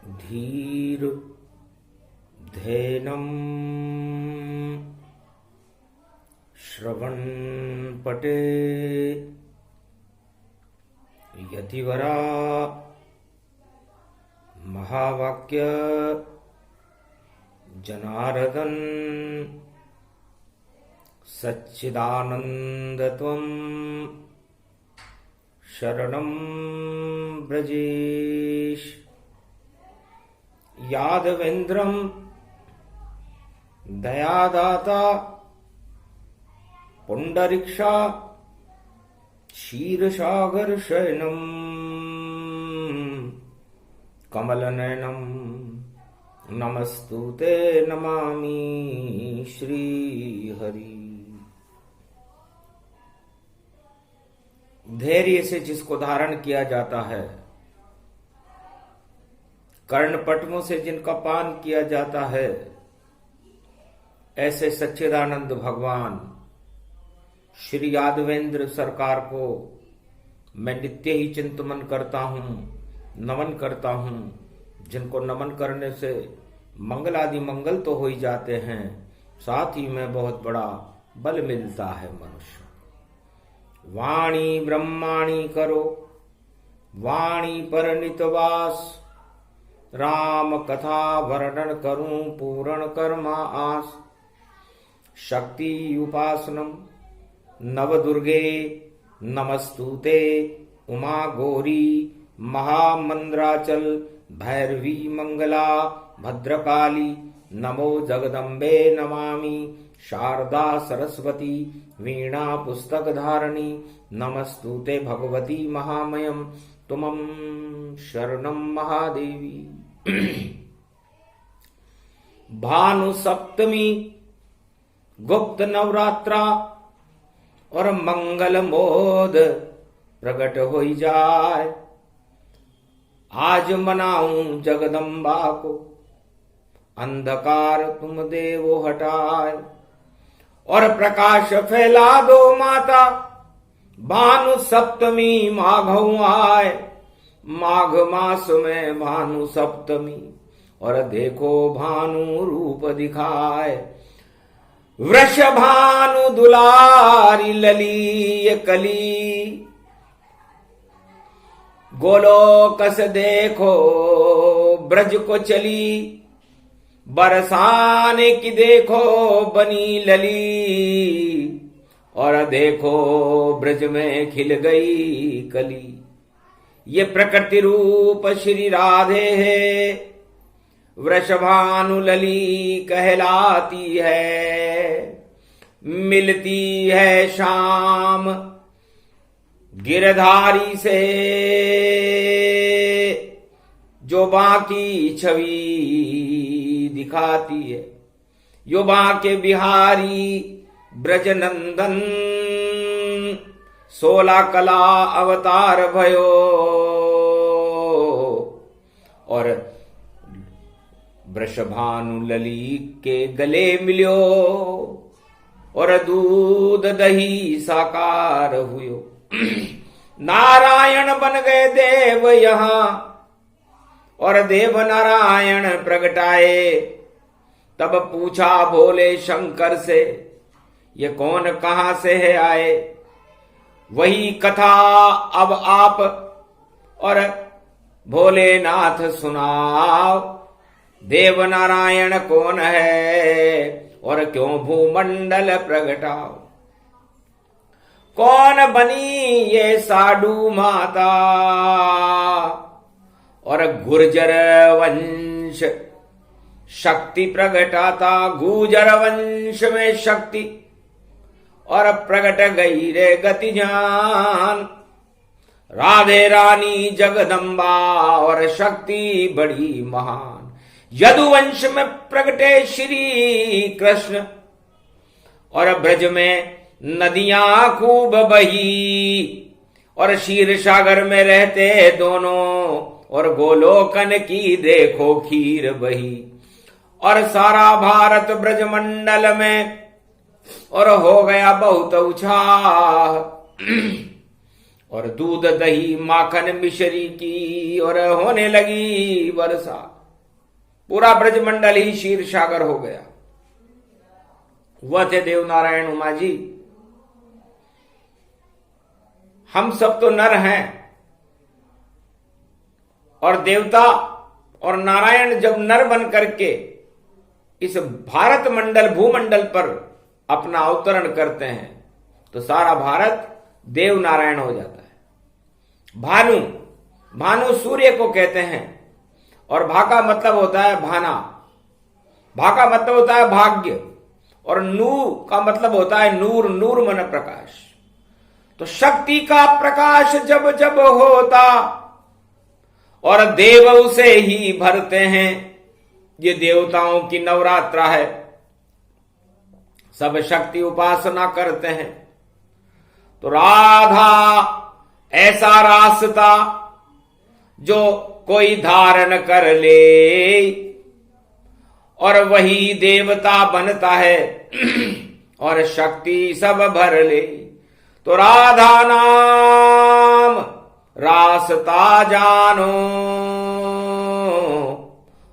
धीर धेनम श्रवण पटे यतिवरा महावाक्य जनार्दन सच्चिदानंदत्वं शरणं ब्रजेश। यादवेन्द्रं दयादाता पुंडरीक्षा क्षीरसागर शयनम कमलनयनम नमस्तुते नमामि श्रीहरि। धैर्य से जिसको धारण किया जाता है, कर्णपटमों से जिनका पान किया जाता है, ऐसे सच्चिदानंद भगवान श्री यादवेंद्र सरकार को मैं नित्य ही चिंतन करता हूं, नमन करता हूं, जिनको नमन करने से मंगल आदि मंगल तो हो ही जाते हैं, साथ ही में बहुत बड़ा बल मिलता है मनुष्य। वाणी ब्रह्माणी करो वाणी पर नितवास, राम कथा वर्णन करूं पूर्ण कर्मा आस। शक्ति उपासनम नव दुर्गे नमस्तुते, उमा गौरी महामंद्राचल भैरवी मंगला भद्रकाली। नमो जगदम्बे नमामि शारदा सरस्वती वीणा पुस्तक धारणी। नमस्तुते भगवती महामयम तुमं शरणं महादेवी। भानु सप्तमी गुप्त नवरात्रा और मंगल मोद प्रकट हो जाए। आज मनाऊं जगदम्बा को, अंधकार तुम देवो हटाए। और प्रकाश फैला दो माता, भानु सप्तमी माघऊ आए। माघ मास में भानु सप्तमी, और देखो भानु रूप दिखाए। वृष भानु दुलारी लली कली, गोलोकस देखो ब्रज को चली। बरसाने की देखो बनी लली, और देखो ब्रज में खिल गई कली। ये प्रकृति रूप श्री राधे है, वृषभानु लली कहलाती है। मिलती है शाम गिरधारी से, जो बाकी छवि दिखाती है। यो बाके बिहारी ब्रजनंदन, 16 कला अवतार भयो। और वृषभानु लली के गले मिल्यो, और दूध दही साकार हुयो। नारायण बन गए देव यहां, और देव नारायण प्रगटाए। तब पूछा भोले शंकर से, ये कौन कहां से है आए। वही कथा अब आप और भोलेनाथ सुनाओ। देव नारायण कौन है, और क्यों भूमंडल प्रगटाओ। कौन बनी ये साडू माता, और गुर्जर वंश शक्ति प्रगटाता। गुर्जर वंश में शक्ति, और प्रगट गई रे गति जान। राधे रानी जगदम्बा, और शक्ति बड़ी महान। यदुवंश में प्रगटे श्री कृष्ण, और ब्रज में नदियां खूब बही। और क्षीर सागर में रहते दोनों, और गोलोकन की देखो खीर बही। और सारा भारत ब्रजमंडल में, और हो गया बहुत उत्साह। और दूध दही माखन मिश्री की, और होने लगी वर्षा। पूरा ब्रजमंडल ही क्षीर सागर हो गया। वह थे देव नारायण उमा जी। हम सब तो नर हैं और देवता और नारायण जब नर बन करके इस भारत मंडल भूमंडल पर अपना अवतरण करते हैं तो सारा भारत देव नारायण हो जाता है। भानु, भानु सूर्य को कहते हैं और भा का मतलब होता है भाना, भा का मतलब होता है भाग्य और नू का मतलब होता है नूर, नूर मन प्रकाश। तो शक्ति का प्रकाश जब जब होता और देव उसे ही भरते हैं। ये देवताओं की नवरात्रा है, सब शक्ति उपासना करते हैं। तो राधा ऐसा रास्ता जो कोई धारण कर ले और वही देवता बनता है और शक्ति सब भर ले। तो राधा नाम रास्ता जानो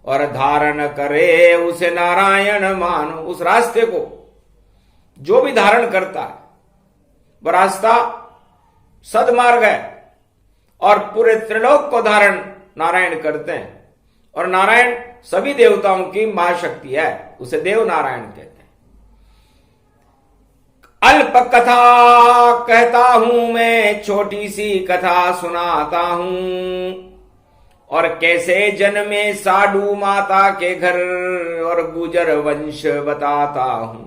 और धारण करे उसे नारायण मानो। उस रास्ते को जो भी धारण करता है वह रास्ता सदमार्ग है और पूरे त्रिलोक को धारण नारायण करते हैं। और नारायण सभी देवताओं की महाशक्ति है, उसे देव नारायण कहते हैं। अल्प कथा कहता हूं मैं, छोटी सी कथा सुनाता हूं और कैसे जन्मे साडू माता के घर और गुजर वंश बताता हूं।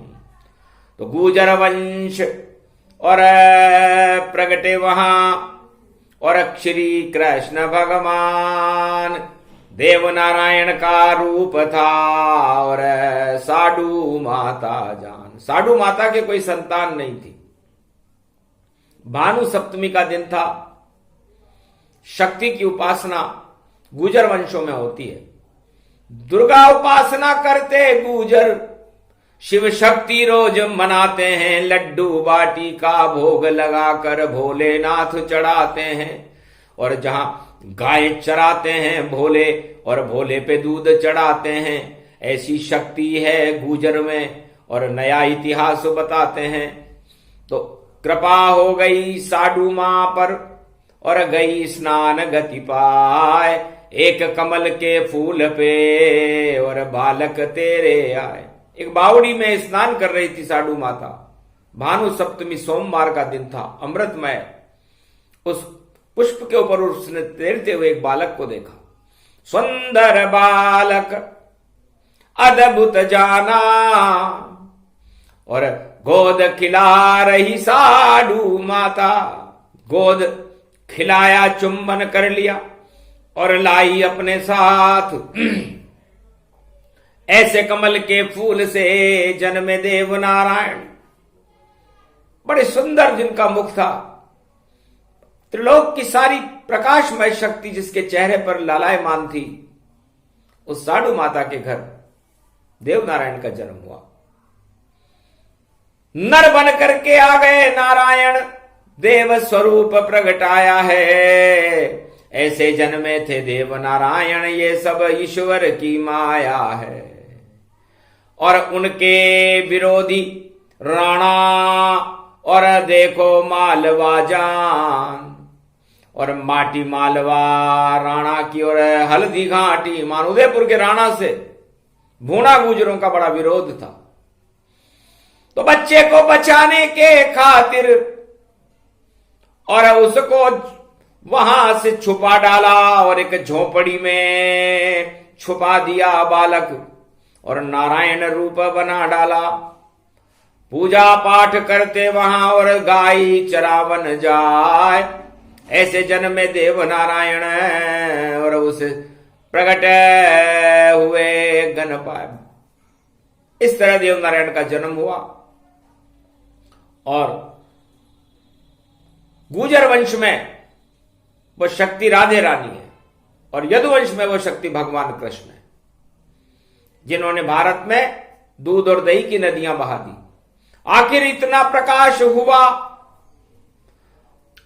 तो गुजर वंश और प्रगटे वहां और श्री कृष्ण भगवान देव नारायण का रूप था और साडू माता जान। साडू माता के कोई संतान नहीं थी। भानु सप्तमी का दिन था। शक्ति की उपासना गुजर वंशों में होती है। दुर्गा उपासना करते गुजर, शिव शक्ति रोज मनाते हैं। लड्डू बाटी का भोग लगाकर भोलेनाथ चढ़ाते हैं और जहां गाय चराते हैं भोले और भोले पे दूध चढ़ाते हैं। ऐसी शक्ति है गुजर में और नया इतिहास बताते हैं। तो कृपा हो गई साडू मां पर और गई स्नान गति पाए। एक कमल के फूल पे और बालक तेरे आए। एक बावड़ी में स्नान कर रही थी साडू माता। भानु सप्तमी सोमवार का दिन था, अमृतमय। उस पुष्प के ऊपर उसने तैरते हुए एक बालक को देखा। सुंदर बालक अद्भुत जाना और गोद खिला रही साडू माता। गोद खिलाया, चुंबन कर लिया और लाई अपने साथ। ऐसे कमल के फूल से जन्मे देव नारायण। बड़े सुंदर जिनका मुख था। त्रिलोक की सारी प्रकाशमय शक्ति जिसके चेहरे पर लालायमान थी, उस साडू माता के घर देव नारायण का जन्म हुआ। नर बन करके आ गए नारायण, देव स्वरूप प्रगटाया है। ऐसे जन्मे थे देव नारायण, ये सब ईश्वर की माया है। और उनके विरोधी राणा और देखो मालवा जान और माटी मालवा राणा की और हल्दी घाटी मान। उदयपुर के राणा से भूणा गुजरों का बड़ा विरोध था। तो बच्चे को बचाने के खातिर और उसको वहां से छुपा डाला और एक झोपड़ी में छुपा दिया बालक और नारायण रूप बना डाला। पूजा पाठ करते वहां और गाय चरावन जाए। ऐसे जन्मे देव नारायण और उस प्रकट हुए गण पाए। इस तरह देव नारायण का जन्म हुआ। और गुजर वंश में वो शक्ति राधे रानी है और यदुवंश में वो शक्ति भगवान कृष्ण है, जिन्होंने भारत में दूध और दही की नदियां बहा दी। आखिर इतना प्रकाश हुआ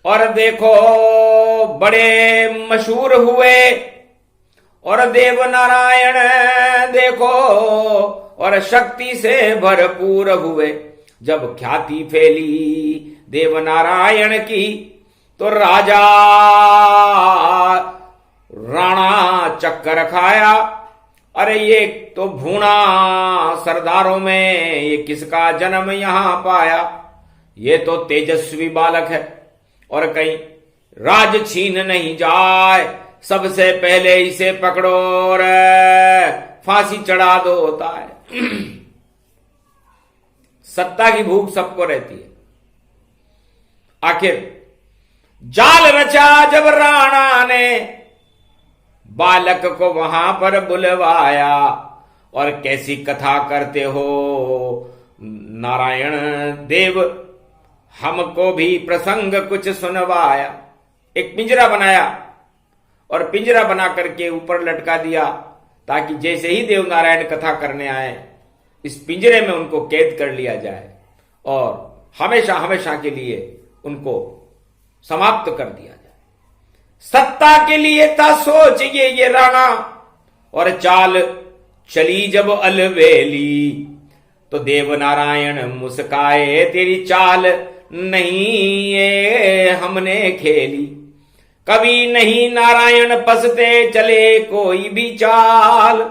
और देखो बड़े मशहूर हुए और देव नारायण देखो और शक्ति से भरपूर हुए। जब ख्याति फैली देव नारायण की तो राजा राणा चक्कर खाया। अरे ये तो भूणा सरदारों में ये किसका जन्म यहां पाया। ये तो तेजस्वी बालक है और कहीं राज छीन नहीं जाए। सबसे पहले इसे पकड़ो और फांसी चढ़ा दो होता है। सत्ता की भूख सबको रहती है। आखिर जाल रचा जब राणा ने बालक को वहां पर बुलवाया। और कैसी कथा करते हो नारायण देव, हमको भी प्रसंग कुछ सुनवाया। एक पिंजरा बनाया और पिंजरा बना करके ऊपर लटका दिया ताकि जैसे ही देव नारायण कथा करने आए इस पिंजरे में उनको कैद कर लिया जाए और हमेशा हमेशा के लिए उनको समाप्त कर दिया जाए। सत्ता के लिए था सोच ये राणा और चाल चली जब अलवेली। तो देव नारायण मुस्काए तेरी चाल नहीं ये हमने खेली। कभी नहीं नारायण पसते चले कोई भी चाल।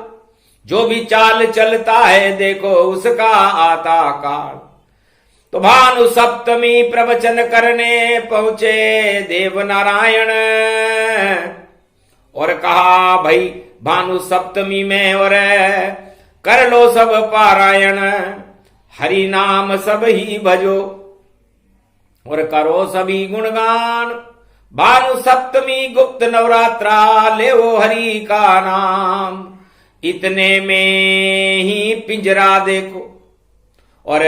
जो भी चाल चलता है देखो उसका आता काल। तो भानु सप्तमी प्रवचन करने पहुंचे देव नारायण और कहा भाई भानु सप्तमी में और कर लो सब पारायण। हरि नाम सब ही भजो और करो सभी गुणगान। भानु सप्तमी गुप्त नवरात्रा ले वो हरि का नाम। इतने में ही पिंजरा देखो और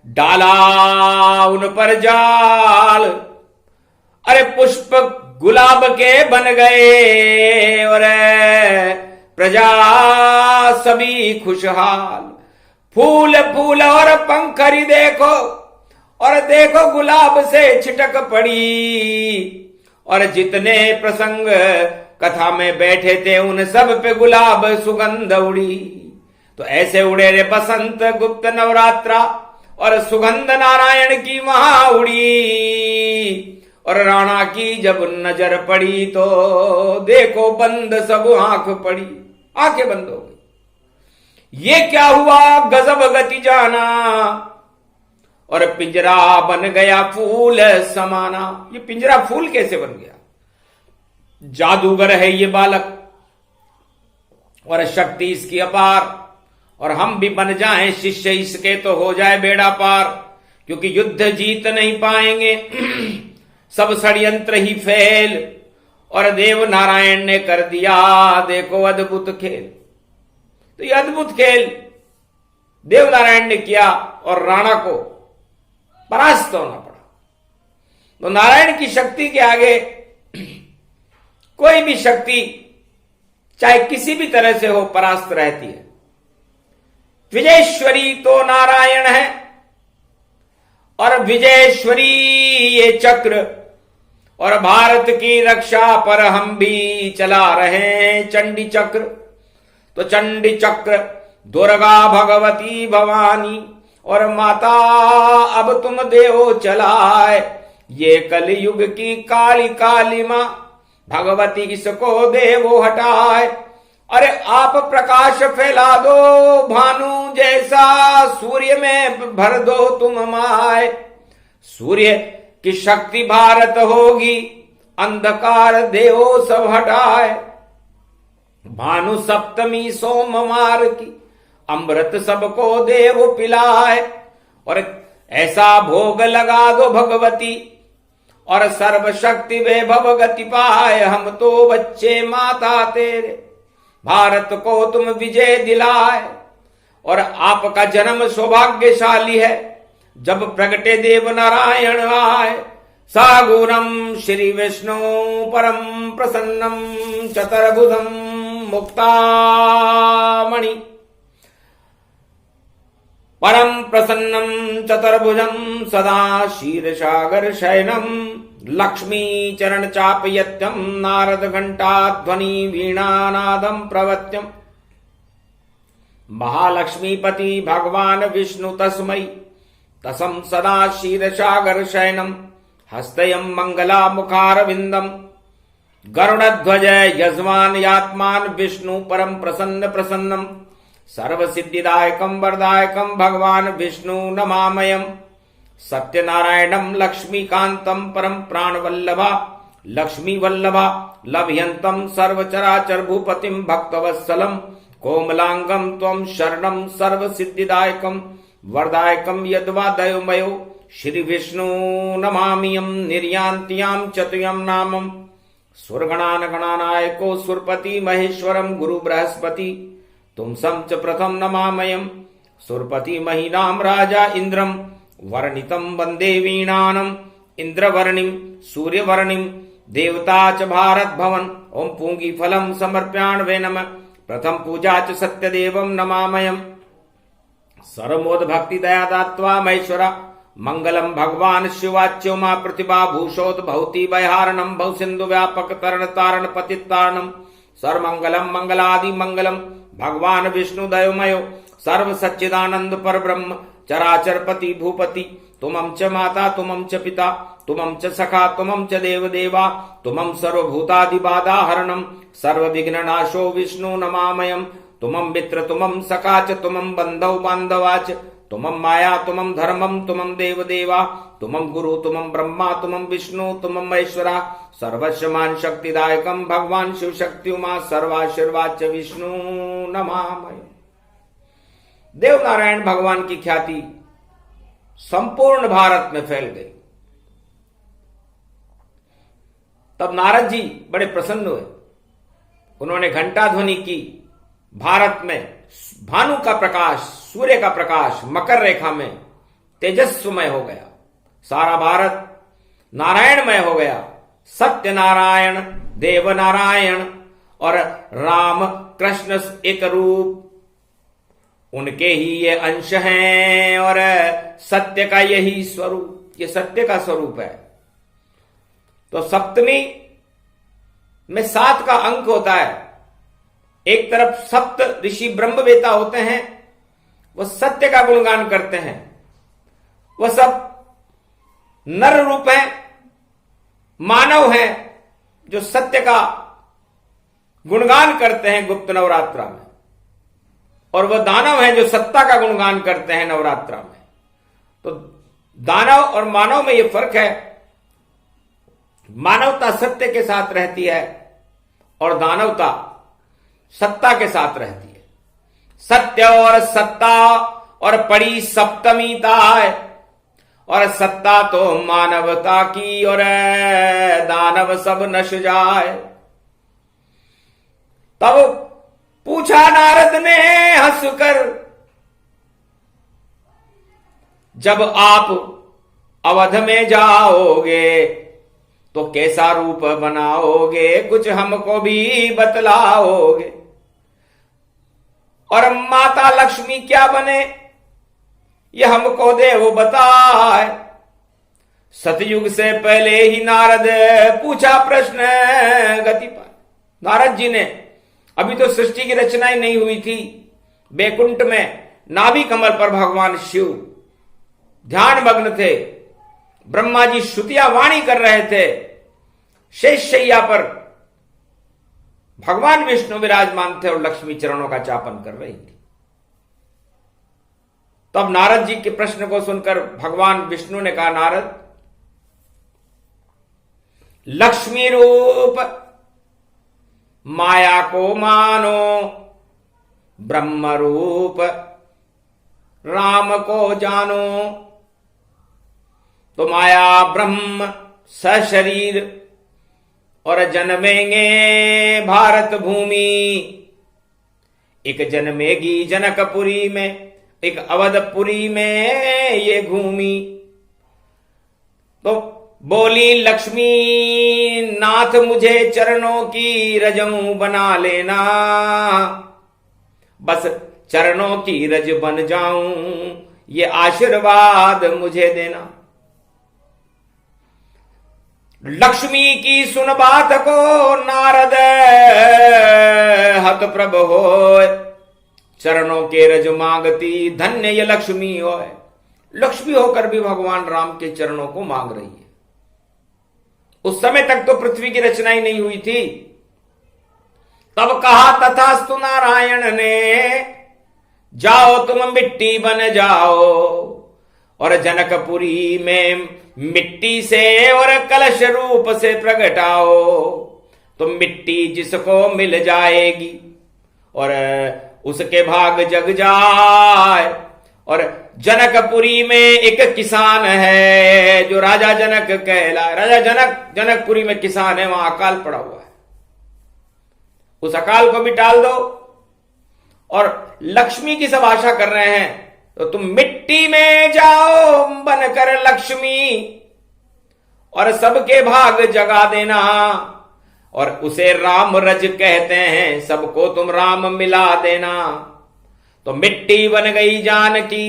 डाला उन पर जाल। अरे पुष्प गुलाब के बन गए और प्रजा सभी खुशहाल। फूल फूल और पंखरी देखो और देखो गुलाब से छिटक पड़ी। और जितने प्रसंग कथा में बैठे थे उन सब पे गुलाब सुगंध उड़ी। तो ऐसे उड़े रे बसंत गुप्त नवरात्रा और सुगंध नारायण की वहां उड़ी। और राणा की जब नजर पड़ी तो देखो बंद सब आंख पड़ी, आंखें बंद हो गई। ये क्या हुआ गजब गति जाना और पिंजरा बन गया फूल समाना। ये पिंजरा फूल कैसे बन गया? जादूगर है ये बालक और शक्ति इसकी अपार। और हम भी बन जाएं शिष्य इसके तो हो जाए बेड़ा पार। क्योंकि युद्ध जीत नहीं पाएंगे, सब षड्यंत्र ही फेल। और देव नारायण ने कर दिया देखो अद्भुत खेल। तो ये अद्भुत खेल देव नारायण ने किया और राणा को परास्त होना पड़ा। तो नारायण की शक्ति के आगे कोई भी शक्ति चाहे किसी भी तरह से हो परास्त रहती है। विजयेश्वरी तो नारायण है और विजयेश्वरी ये चक्र। और भारत की रक्षा पर हम भी चला रहे हैं चंडी चक्र। तो चंडी चक्र दुर्गा भगवती भवानी और माता अब तुम देओ चलाए। ये कलयुग की काली काली मां भगवती इसको देवो हटाए। अरे आप प्रकाश फैला दो भानु जैसा, सूर्य में भर दो तुम माए। सूर्य की शक्ति भारत होगी, अंधकार देवो सब हटाए। भानु सप्तमी सोमवार की अमृत सबको देव पिलाए। और ऐसा भोग लगा दो भगवती और सर्वशक्ति वैभव गति पाए। हम तो बच्चे माता तेरे, भारत को तुम विजय दिलाए। और आपका जन्म सौभाग्यशाली है जब प्रगटे देव नारायण आए। सागुरम श्री विष्णु परम प्रसन्नम चतुर्भुजम मुक्तामणि। परम प्रसन्नम चतुर्भुजम सदा क्षीरसागर शयनम लक्ष्मी चरण चापयत्यम नारद घंटा ध्वनि वीणानादम प्रवत्यम। महालक्ष्मीपति भगवान विष्णु तस्मै तसम सदा क्षीरसागर शयनम हस्तयम मंगला मुखारविंदम। गरुड़ध्वज यजमान यात्मान विष्णु परम प्रसन्न प्रसन्नम। सर्व सिद्धिदायकम वरदायकम भगवान विष्णु नमामयम। सत्यनारायणम लक्ष्मीकांतम परम प्राणवल्लभा लक्ष्मी वल्लभा लभयंतम सर्वचराचर भूपतिम भक्तवत्सलम। कोमलांगम त्वं शरणम सर्व सिद्धिदायकम वरदायकम यद्वा दयोमयो। श्री विष्णु नमामियम निर्यान्त्याम चतुयम नामम। सुरगणान गणानायको सुरपति महेश्वरम गुरु बृहस्पति तुम च प्रथम नमामयम। सुरपति महीनाम राजा इंद्रम वर्णितम वंदे वीणानम। इंद्रवर्णिम सूर्यवर्णिम देवता च भारत भवन। ओम पूंगी फलम समर्प्याण वे नमः। प्रथम पूजा च सत्यदेवम नमामयम। सर्वमोद भक्ति दया दात्वा महेश्वरा मंगलम भगवान शिवाच्यो मा प्रतिभा भूषोद भौति वैहारणम भव सिंधु व्यापक तरण तारण पतितारणम। सर्वमंगलम मंगलादि मंगलम भगवान विष्णु दयोमयो। सर्व सच्चिदानंद पर ब्रह्म चराचर पति भूपति। तुमं च माता तुमं च पिता तुमं च सखा तुमं च देव देवा। तुमं सर्वभूतादि बाधा हरणम सर्व विघ्न नाशो विष्णु नमामयम। तुमं मित्र तुमं सखा च तुमं बंधव बांधवा च। तुमं माया तुमं धर्मम तुमं देव देवा। तुमं गुरु तुमं ब्रह्मा तुमं विष्णु तुमं महेश्वरा। सर्वस्वमान शक्तिदायकम भगवान शिव शक्ति उमा सर्वाशीर्वाद च विष्णु नमामयम। देव नारायण भगवान की ख्याति संपूर्ण भारत में फैल गई। तब नारद जी बड़े प्रसन्न हुए। उन्होंने घंटा ध्वनि की। भारत में भानु का प्रकाश सूर्य का प्रकाश मकर रेखा में तेजस्वमय हो गया। सारा भारत नारायणमय हो गया। सत्य नारायण देव नारायण और राम कृष्ण एक रूप उनके ही ये अंश हैं और सत्य का यही स्वरूप, ये सत्य का स्वरूप है। तो सप्तमी में 7 का अंक होता है। एक तरफ सप्त ऋषि ब्रह्मवेता होते हैं, वह सत्य का गुणगान करते हैं। वह सब नर रूप है, मानव है जो सत्य का गुणगान करते हैं गुप्त नवरात्रा में। और वह दानव है जो सत्ता का गुणगान करते हैं नवरात्रा में। तो दानव और मानव में यह फर्क है। मानवता सत्य के साथ रहती है और दानवता सत्ता के साथ रहती है। सत्य और सत्ता और पड़ी सप्तमी ताय और सत्ता तो मानवता की और दानव सब नश जाए। तब पूछा नारद ने हंसकर, जब आप अवध में जाओगे तो कैसा रूप बनाओगे, कुछ हमको भी बतलाओगे। और माता लक्ष्मी क्या बने ये हमको देव बताए। सतयुग से पहले ही नारद पूछा प्रश्न गति पाए। नारद जी ने अभी तो सृष्टि की रचना ही नहीं हुई थी। बैकुंठ में नाभि कमल पर भगवान शिव ध्यान मग्न थे। ब्रह्मा जी श्रुतियां वाणी कर रहे थे। शेष शैया पर भगवान विष्णु विराजमान थे और लक्ष्मी चरणों का चापन कर रही थी। तब नारद जी के प्रश्न को सुनकर भगवान विष्णु ने कहा, नारद, लक्ष्मी रूप माया को मानो, ब्रह्म रूप राम को जानो। तो माया ब्रह्म सशरीर और जन्मेंगे भारत भूमि। एक जन्मेगी जनकपुरी में, एक अवधपुरी में ये घूमी। तो बोली लक्ष्मी नाथ मुझे चरणों की रजऊ बना लेना, बस चरणों की रज बन जाऊं ये आशीर्वाद मुझे देना। लक्ष्मी की सुन बात को नारद हत प्रभ होय, चरणों के रज मांगती धन्य ये लक्ष्मी होय। लक्ष्मी होकर भी भगवान राम के चरणों को मांग रही है। उस समय तक तो पृथ्वी की रचना ही नहीं हुई थी। तब कहा तथास्तु नारायण ने, जाओ तुम मिट्टी बन जाओ और जनकपुरी में मिट्टी से और कलश रूप से प्रगटाओ। तो मिट्टी जिसको मिल जाएगी और उसके भाग जग जाए। और जनकपुरी में एक किसान है जो राजा जनक कहलाए। राजा जनकपुरी में किसान है, वहां अकाल पड़ा हुआ है। उस अकाल को भी टाल दो। और लक्ष्मी की सब आशा कर रहे हैं, तो तुम मिट्टी में जाओ बनकर लक्ष्मी और सबके भाग जगा देना। और उसे राम रज कहते हैं, सबको तुम राम मिला देना। तो मिट्टी बन गई जानकी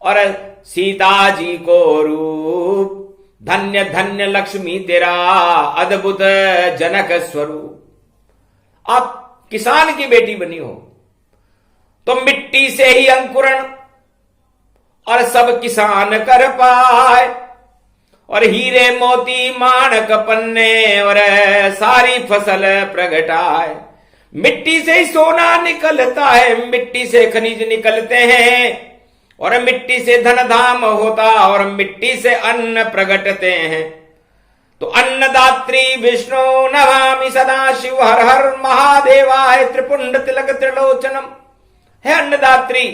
और सीता जी को रूप। धन्य धन्य लक्ष्मी तेरा अद्भुत जनक स्वरूप। आप किसान की बेटी बनी हो तो मिट्टी से ही अंकुरण और सब किसान कर पाए। और हीरे मोती माणक पन्ने और सारी फसल प्रगटाए। मिट्टी से ही सोना निकलता है, मिट्टी से खनिज निकलते हैं और मिट्टी से धन धाम होता और मिट्टी से अन्न प्रगटते हैं। तो अन्नदात्री विष्णु नमामि सदा शिव हर हर महादेवाय त्रिपुंड तिलक त्रिलोचनम। है अन्नदात्री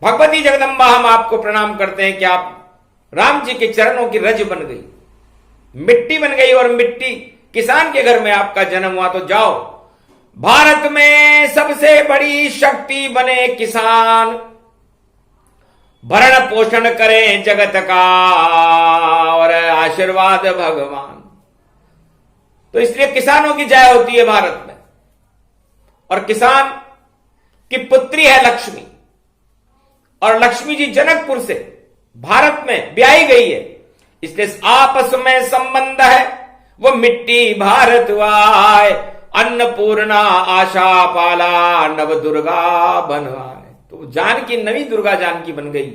भगवती जगदम्बा, हम आपको प्रणाम करते हैं कि आप राम जी के चरणों की रज बन गई, मिट्टी बन गई और मिट्टी किसान के घर में आपका जन्म हुआ। तो जाओ भारत में सबसे बड़ी शक्ति बने किसान, भरण पोषण करें जगत का और आशीर्वाद भगवान। तो इसलिए किसानों की जय होती है भारत में। और किसान की पुत्री है लक्ष्मी और लक्ष्मी जी जनकपुर से भारत में ब्याही गई है। इसलिए आपस में संबंध है वो मिट्टी भारतवाय। अन्नपूर्णा आशा पाला नव दुर्गा बनवाए। तो जानकी नवी दुर्गा जानकी बन गई।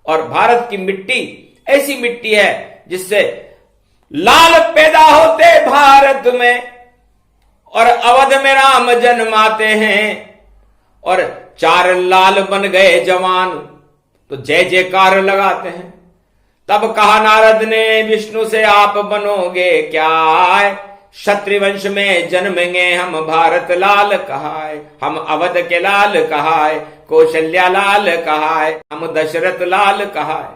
और भारत की मिट्टी ऐसी मिट्टी है जिससे लाल पैदा होते भारत में और अवध में राम जन्माते हैं और 4 लाल बन गए जवान, तो जय जयकार लगाते हैं। तब कहा नारद ने विष्णु से, आप बनोगे क्या? क्षत्रिय वंश में जन्मेंगे हम, भारत लाल कहाय। हम अवध के लाल कहाय, कौशल्या लाल कहाय, हम दशरथ लाल कहाय।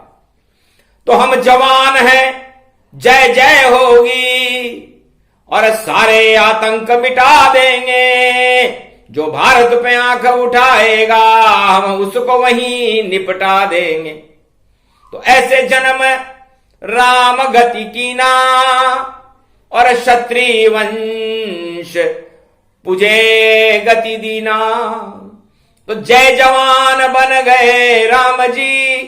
तो हम जवान हैं, जय जय होगी और सारे आतंक मिटा देंगे। जो भारत पे आंख उठाएगा हम उसको वहीं निपटा देंगे। तो ऐसे जन्म राम गति कीना और क्षत्रिय वंश पुजे गति दीना। तो जय जवान बन गए राम जी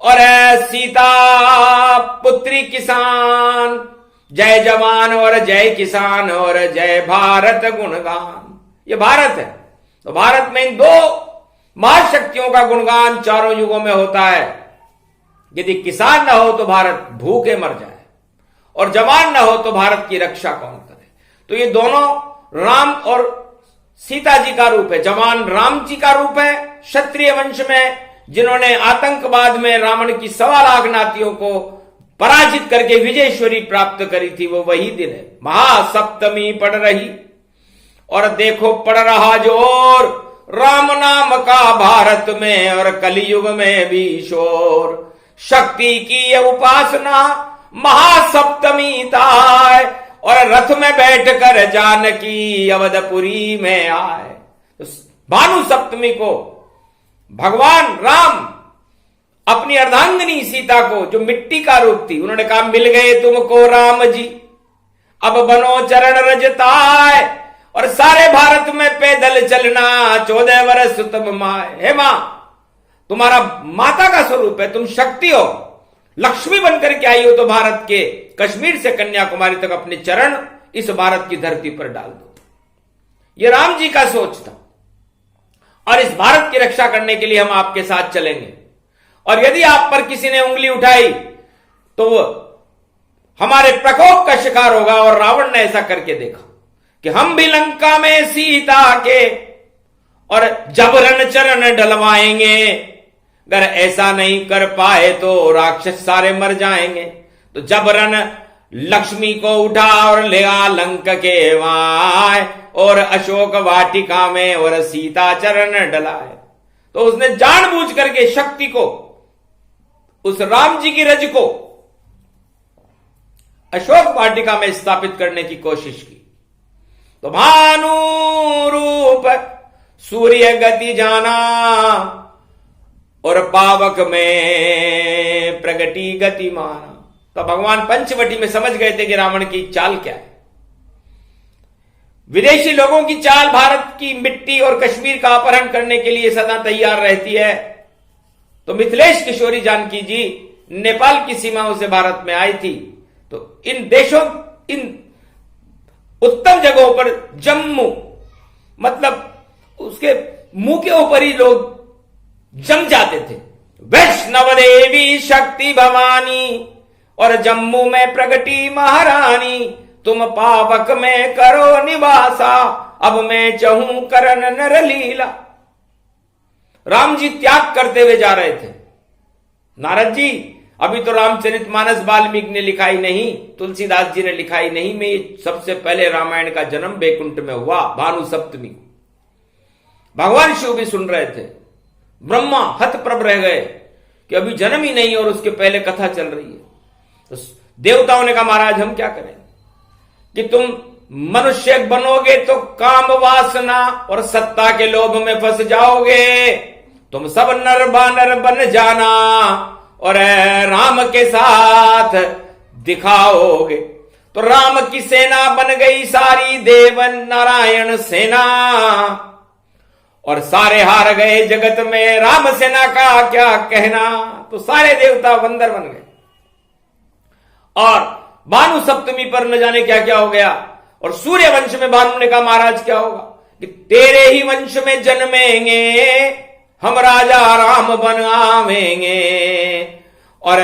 और सीता पुत्री किसान। जय जवान और जय किसान और जय भारत गुणगान। ये भारत है। तो भारत में इन 2 महाशक्तियों का गुणगान चारों युगों में होता है। यदि किसान न हो तो भारत भूखे मर जाए और जवान न हो तो भारत की रक्षा कौन करे। तो ये दोनों राम और सीता जी का रूप है। जवान राम जी का रूप है क्षत्रिय वंश में, जिन्होंने आतंकवाद में रावण की 1.25 लाख नातियों को पराजित करके विजयश्वरी प्राप्त करी थी। वो वही दिन है। महासप्तमी पड़ रही और देखो पड़ रहा जोर राम नाम का भारत में और कलयुग में भी शोर। शक्ति की ये उपासना महासप्तमी ताय और रथ में बैठकर जानकी अवधपुरी में आए। तो भानु सप्तमी को भगवान राम अपनी अर्धांगिनी सीता को, जो मिट्टी का रूप थी, उन्होंने कहा मिल गए तुमको राम जी, अब बनो चरण रजताय और सारे भारत में पैदल चलना 14 वर्ष तुम माए। हे मां, तुम्हारा माता का स्वरूप है, तुम शक्ति हो, लक्ष्मी बनकर के आई हो तो भारत के कश्मीर से कन्याकुमारी तक अपने चरण इस भारत की धरती पर डाल दो। यह राम जी का सोच था। और इस भारत की रक्षा करने के लिए हम आपके साथ चलेंगे। और यदि आप पर किसी ने उंगली उठाई तो वो हमारे प्रकोप का शिकार होगा। और रावण ने ऐसा करके देखा कि हम भी लंका में सीता के और जबरन चरण डलवाएंगे, अगर ऐसा नहीं कर पाए तो राक्षस सारे मर जाएंगे। तो जबरन लक्ष्मी को उठा और ले आ लंक के वाय और अशोक वाटिका में और सीता चरण डलाए। तो उसने जानबूझ करके शक्ति को, उस राम जी की रज को अशोक वाटिका में स्थापित करने की कोशिश की। तो भानु रूप सूर्य गति जाना और पावक में प्रगति गति माना। तो भगवान पंचवटी में समझ गए थे कि रावण की चाल क्या है। विदेशी लोगों की चाल भारत की मिट्टी और कश्मीर का अपहरण करने के लिए सदा तैयार रहती है। तो मिथिलेश किशोरी जानकी जी नेपाल की सीमाओं से भारत में आई थी। तो इन देशों, इन उत्तम जगहों पर जम्मू, मतलब उसके मुंह के ऊपर ही लोग जम जाते थे। वैष्णव देवी शक्ति भवानी और जम्मू में प्रगति महारानी, तुम पावक में करो निवासा, अब मैं चाहूं करन नर लीला। राम जी त्याग करते हुए जा रहे थे। नारद जी, अभी तो रामचरितमानस वाल्मीकि ने लिखाई नहीं, तुलसीदास जी ने लिखाई नहीं, में सबसे पहले रामायण का जन्म बैकुंठ में हुआ भानु सप्तमी को। भगवान शिव भी सुन रहे थे। ब्रह्मा हतप्रभ रह गए कि अभी जन्म ही नहीं और उसके पहले कथा चल रही है। तो देवताओं ने कहा महाराज हम क्या करें कि तुम मनुष्य बनोगे तो काम वासना और सत्ता के लोभ में फंस जाओगे। तुम सब नर बानर बन जाना और राम के साथ दिखाओगे। तो राम की सेना बन गई सारी देव नारायण सेना और सारे हार गए जगत में, राम सेना का क्या कहना। तो सारे देवता बंदर बन गए। और भानु सप्तमी पर न जाने क्या क्या हो गया। और सूर्य वंश में भानु ने कहा महाराज क्या होगा कि तेरे ही वंश में जन्मेंगे हम, राजा राम बन आवेंगे और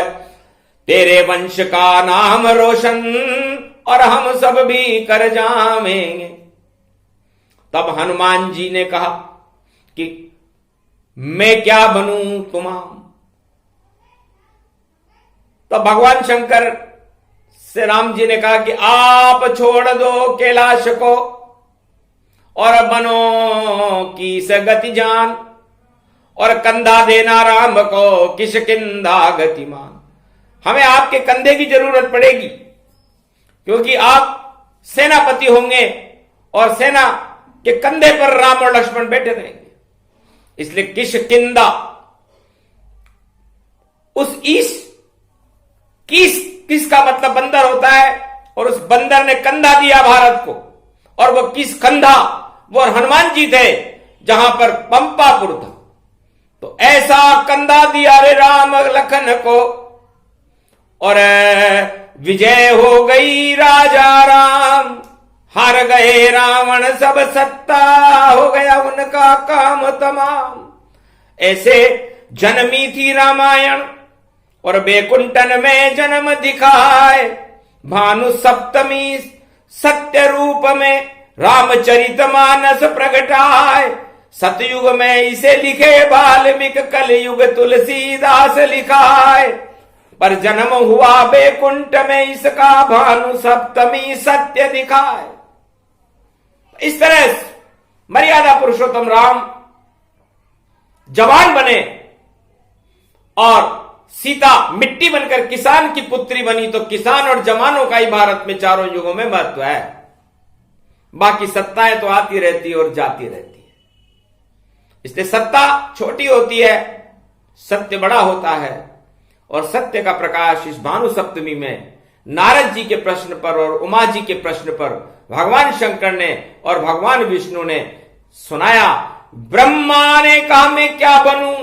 तेरे वंश का नाम रोशन और हम सब भी कर जावेंगे। तब हनुमान जी ने कहा कि मैं क्या बनूं तुम्हारा। तब भगवान शंकर से राम जी ने कहा कि आप छोड़ दो कैलाश को और बनो की गति जान और कंधा देना राम को किष्किंधा गतिमान। हमें आपके कंधे की जरूरत पड़ेगी क्योंकि आप सेनापति होंगे और सेना के कंधे पर राम और लक्ष्मण बैठे रहेंगे। इसलिए किष्किंधा उस किस का मतलब बंदर होता है और उस बंदर ने कंधा दिया भारत को। और वो किस कंधा, वो हनुमान जी थे जहां पर पंपापुर था। तो ऐसा कंधा दिया रे राम लखन को और विजय हो गई राजा राम। हार गए रावण सब सत्ता, हो गया उनका काम तमाम। ऐसे जन्मी थी रामायण और बैकुंठन में जन्म दिखाए। भानु सप्तमी सत्य रूप में रामचरितमानस प्रगटाए। सतयुग में इसे लिखे वाल्मीकि, कलयुग तुलसीदास लिखाए। पर जन्म हुआ बैकुंठ में इसका, भानु सप्तमी सत्य दिखाए। इस तरह मर्यादा पुरुषोत्तम राम जवान बने और सीता मिट्टी बनकर किसान की पुत्री बनी। तो किसान और जवानों का ही भारत में चारों युगों में महत्व है। बाकी सत्ताएं तो आती रहती है और जाती रहती है। इसलिए सत्ता छोटी होती है, सत्य बड़ा होता है। और सत्य का प्रकाश इस भानु सप्तमी में नारद जी के प्रश्न पर और उमा जी के प्रश्न पर भगवान शंकर ने और भगवान विष्णु ने सुनाया। ब्रह्मा ने कहा मैं क्या बनूं,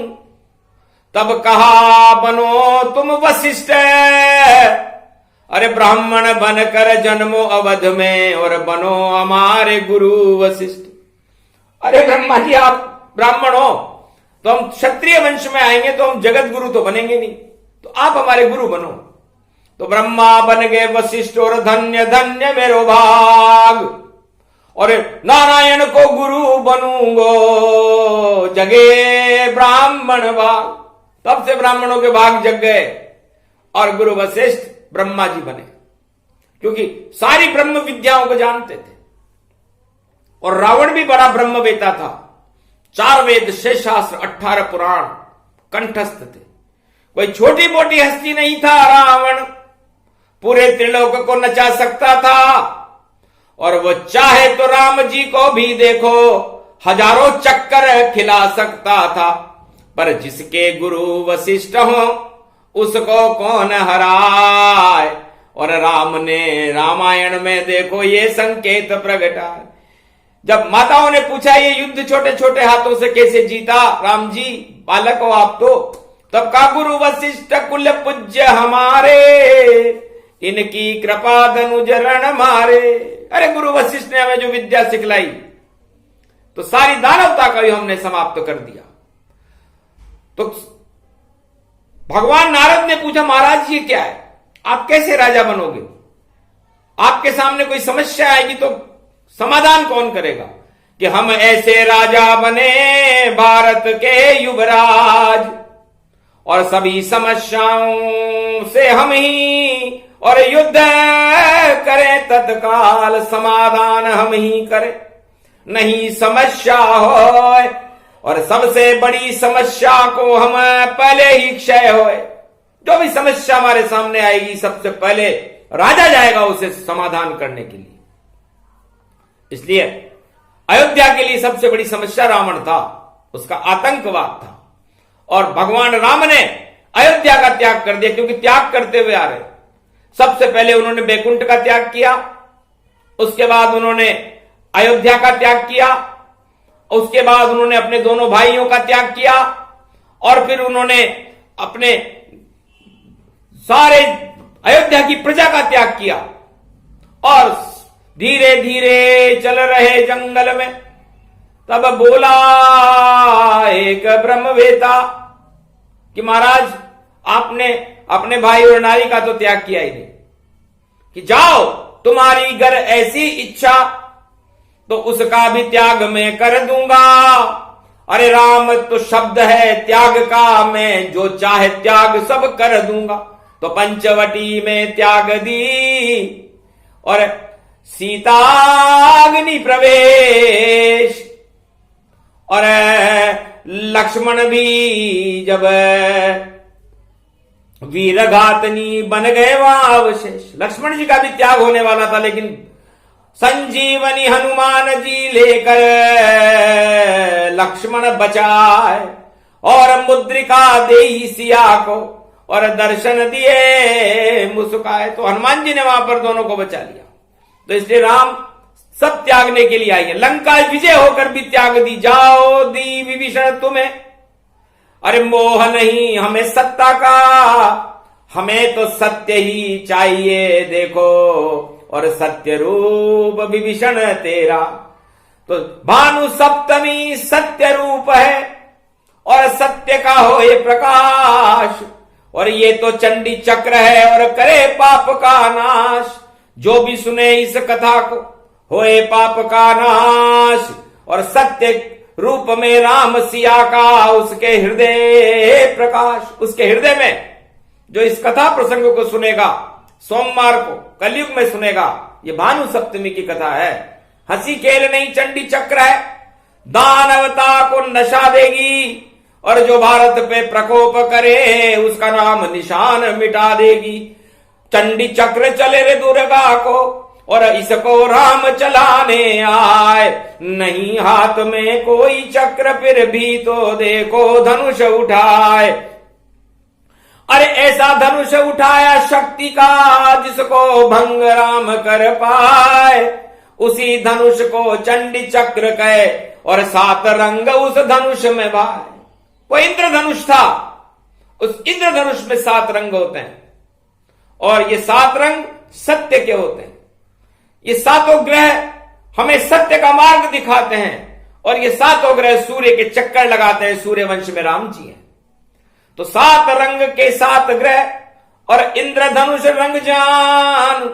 तब कहा बनो तुम वशिष्ठ, अरे ब्राह्मण बनकर जन्मो अवध में और बनो हमारे गुरु वशिष्ठ। अरे ब्रह्मा जी आप ब्राह्मण हो तो हम क्षत्रिय वंश में आएंगे तो हम जगत गुरु तो बनेंगे नहीं, तो आप हमारे गुरु बनो। तो ब्रह्मा बन गए वशिष्ठ और धन्य धन्य मेरो भाग, और नारायण को गुरु बनूंगो जगे ब्राह्मण भाग। तब से ब्राह्मणों के भाग जग गए और गुरु वशिष्ठ ब्रह्मा जी बने, क्योंकि सारी ब्रह्म विद्याओं को जानते थे। और रावण भी बड़ा ब्रह्मवेता था, 4 वेद 6 शास्त्र 18 पुराण कंठस्थ थे। कोई छोटी मोटी हस्ती नहीं था रावण, पूरे त्रिलोक को नचा सकता था। और वो चाहे तो राम जी को भी देखो हजारों चक्कर खिला सकता था, पर जिसके गुरु वशिष्ठ हो उसको कौन हराए। और राम ने रामायण में देखो ये संकेत प्रगटा। जब माताओं ने पूछा ये युद्ध छोटे छोटे हाथों से कैसे जीता राम जी, बालक हो आप तो, तब का गुरु वशिष्ठ कुल पूज्य हमारे, इनकी कृपा धनुजरण मारे। अरे गुरु वशिष्ठ ने हमें जो विद्या सिखलाई तो सारी दानवता का भी हमने समाप्त कर दिया। तो भगवान नारद ने पूछा महाराज ये क्या है, आप कैसे राजा बनोगे, आपके सामने कोई समस्या आएगी तो समाधान कौन करेगा। कि हम ऐसे राजा बने भारत के युवराज, और सभी समस्याओं से हम ही और युद्ध करें तत्काल समाधान हम ही करें, नहीं समस्या होए और सबसे बड़ी समस्या को हम पहले ही क्षय होए। जो भी समस्या हमारे सामने आएगी सबसे पहले राजा जाएगा उसे समाधान करने के लिए। इसलिए अयोध्या के लिए सबसे बड़ी समस्या रावण था, उसका आतंकवाद था। और भगवान राम ने अयोध्या का त्याग कर दिया, क्योंकि त्याग करते हुए आ रहे। सबसे पहले उन्होंने बैकुंठ का त्याग किया, उसके बाद उन्होंने अयोध्या का त्याग किया, उसके बाद उन्होंने अपने दोनों भाइयों का त्याग किया, और फिर उन्होंने अपने सारे अयोध्या की प्रजा का त्याग किया। और धीरे धीरे चल रहे जंगल में तब बोला एक ब्रह्मवेता कि महाराज आपने अपने भाई और नारी का तो त्याग किया ही नहीं, कि जाओ तुम्हारी गर ऐसी इच्छा तो उसका भी त्याग मैं कर दूंगा। अरे राम तो शब्द है त्याग का, मैं जो चाहे त्याग सब कर दूंगा। तो पंचवटी में त्याग दी और सीताग्नि प्रवेश, और लक्ष्मण भी जब वीरघातनी बन गए वहां अवशेष। लक्ष्मण जी का भी त्याग होने वाला था, लेकिन संजीवनी हनुमान जी लेकर लक्ष्मण बचाए और मुद्रिका दे सिया को और दर्शन दिए मुस्काए। तो हनुमान जी ने वहां पर दोनों को बचा लिया। तो इसलिए राम सब त्यागने के लिए आएंगे। लंका विजय होकर भी त्याग दी, जाओ दी विभीषण तुम्हें, अरे मोह नहीं हमें सत्ता का, हमें तो सत्य ही चाहिए देखो, और सत्य रूप विभीषण तेरा। तो भानु सप्तमी सत्य रूप है और सत्य का हो ये प्रकाश, और ये तो चंडी चक्र है और करे पाप का नाश। जो भी सुने इस कथा को होए पाप का नाश, और सत्य रूप में राम सिया का उसके हृदय प्रकाश। उसके हृदय में जो इस कथा प्रसंग को सुनेगा, सोमवार को कलयुग में सुनेगा, ये भानु सप्तमी की कथा है। हंसी खेल नहीं चंडी चक्र है, दानवता को नशा देगी, और जो भारत पे प्रकोप करे उसका नाम निशान मिटा देगी। चंडी चक्र चले रे दुर्गा को, और इसको राम चलाने आए, नहीं हाथ में कोई चक्र फिर भी तो देखो धनुष उठाए। अरे ऐसा धनुष उठाया शक्ति का जिसको भंग राम कर पाए। उसी धनुष को चंडी चक्र कहे और 7 रंग उस धनुष में भाए। वो इंद्र धनुष था, उस इंद्रधनुष में 7 रंग होते हैं और ये 7 रंग सत्य के होते हैं। ये 7 ग्रह हमें सत्य का मार्ग दिखाते हैं और ये 7 ग्रह सूर्य के चक्कर लगाते हैं। सूर्य वंश में राम जी हैं। तो 7 रंग के 7 ग्रह और इंद्रधनुष रंग जान,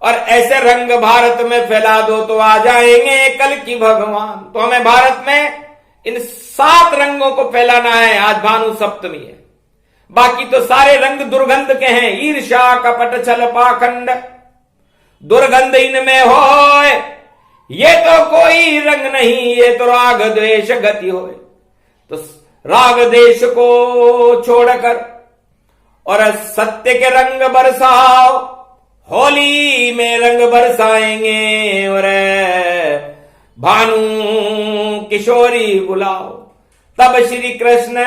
और ऐसे रंग भारत में फैला दो तो आ जाएंगे कल की भगवान। तो हमें भारत में इन 7 रंगों को फैलाना है। आज भानु सप्तमी है, बाकी तो सारे रंग दुर्गंध के हैं। ईर्ष्या कपट छल पाखंड दुर्गंध इनमें होए, ये तो कोई रंग नहीं, ये तो राग द्वेष गति होए। तो राग द्वेष को छोड़कर और सत्य के रंग बरसाओ, होली में रंग बरसाएंगे और भानु किशोरी बुलाओ। तब श्री कृष्ण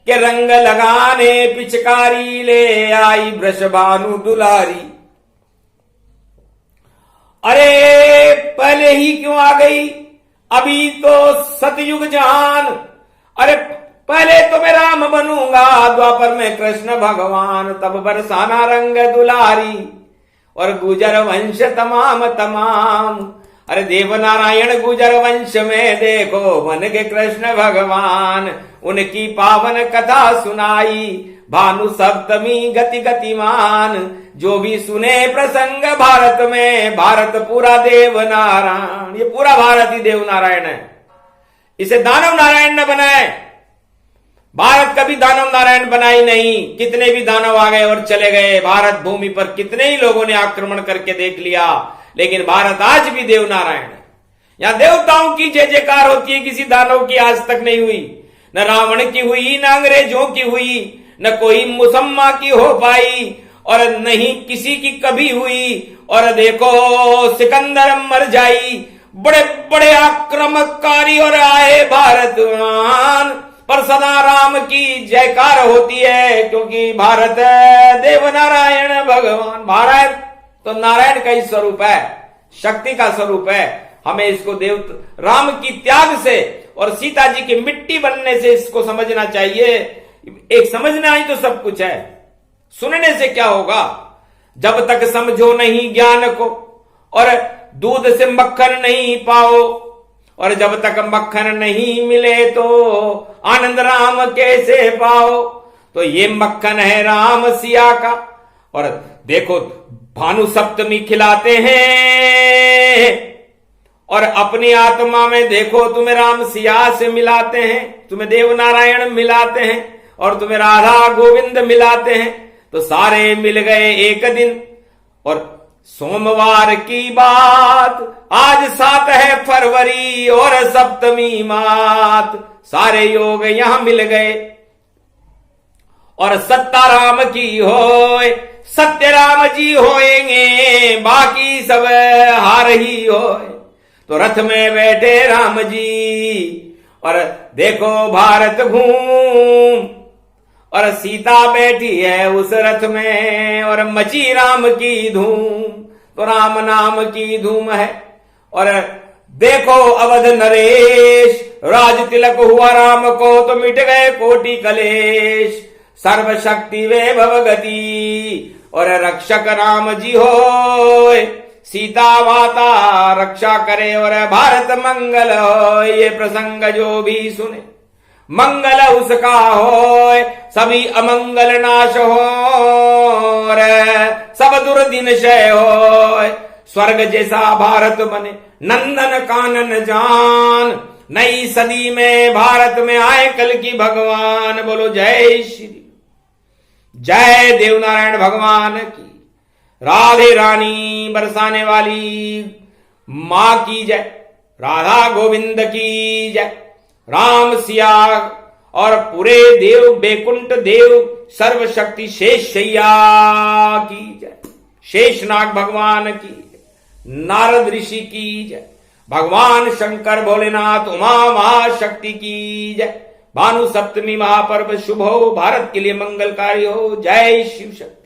के रंग लगाने पिचकारी ले आई वृष भानु दुलारी। अरे पहले ही क्यों आ गई, अभी तो सतयुग जहान। अरे पहले तो मैं राम बनूंगा, द्वापर में कृष्ण भगवान। तब बरसाना रंग दुलारी और गुजर वंश तमाम तमाम। अरे देवनारायण गुजर वंश में देखो बन के कृष्ण भगवान। उनकी पावन कथा सुनाई भानु सप्तमी गति गतिमान। जो भी सुने प्रसंग भारत में, भारत पूरा देव नारायण। ये पूरा भारत ही देव नारायण है, इसे दानव नारायण न बनाए। भारत कभी दानव नारायण बनाई नहीं। कितने भी दानव आ गए और चले गए, भारत भूमि पर कितने ही लोगों ने आक्रमण करके देख लिया, लेकिन भारत आज भी देव नारायण है। यहां देवताओं की जय जयकार होती है, किसी दानव की आज तक नहीं हुई। न रावण की हुई, न अंग्रेजों की हुई, न कोई मुसम्मा की हो पाई और नहीं किसी की कभी हुई। और देखो सिकंदर मर जाई, बड़े बड़े आक्रमणकारी और आए भारतवान, पर सदा राम की जयकार होती है, क्योंकि भारत देव नारायण भगवान। भारत तो नारायण का ही स्वरूप है, शक्ति का स्वरूप है। हमें इसको देव राम की त्याग से और सीता जी की मिट्टी बनने से इसको समझना चाहिए। एक समझना ही तो सब कुछ है, सुनने से क्या होगा। जब तक समझो नहीं ज्ञान को और दूध से मक्खन नहीं पाओ, और जब तक मक्खन नहीं मिले तो आनंद राम कैसे पाओ। तो ये मक्खन है राम सिया का। और देखो भानु सप्तमी खिलाते हैं और अपनी आत्मा में देखो तुम्हें राम सिया से मिलाते हैं, तुम्हें देव नारायण मिलाते हैं और तुम्हें राधा गोविंद मिलाते हैं। तो सारे मिल गए एक दिन। और सोमवार की बात, आज 7 है फरवरी और सप्तमी मात। सारे योग यहां मिल गए और सत्ता राम की होए, सत्य राम जी होएंगे, बाकी सब हार ही होए। तो रथ में बैठे राम जी और देखो भारत घूम, और सीता बैठी है उस रथ में और मची राम की धूम। तो राम नाम की धूम है। और देखो अवध नरेश, राज तिलक हुआ राम को, तो मिट गए कोटि कलेश। सर्वशक्ति वे भवगति और रक्षक राम जी होए, सीता माता रक्षा करे और भारत मंगल हो। ये प्रसंग जो भी सुने मंगल उसका होए, सभी अमंगल नाश हो सब दुर्दिन क्षय होए। स्वर्ग जैसा भारत बने नंदन कानन जान, नई सदी में भारत में आए कल की भगवान। बोलो जय श्री, जय देवनारायण भगवान की। राधे रानी बरसाने वाली मां की जय, राधा गोविंद की जय, राम सिया और पूरे देव बैकुंठ देव सर्वशक्ति शेष शैया की जय, शेषनाग भगवान की जय, नारद ऋषि की जय, भगवान शंकर भोलेनाथ उमा महाशक्ति की जय। भानु सप्तमी महापर्व शुभ हो, भारत के लिए मंगलकारी हो। जय शिव शक्ति।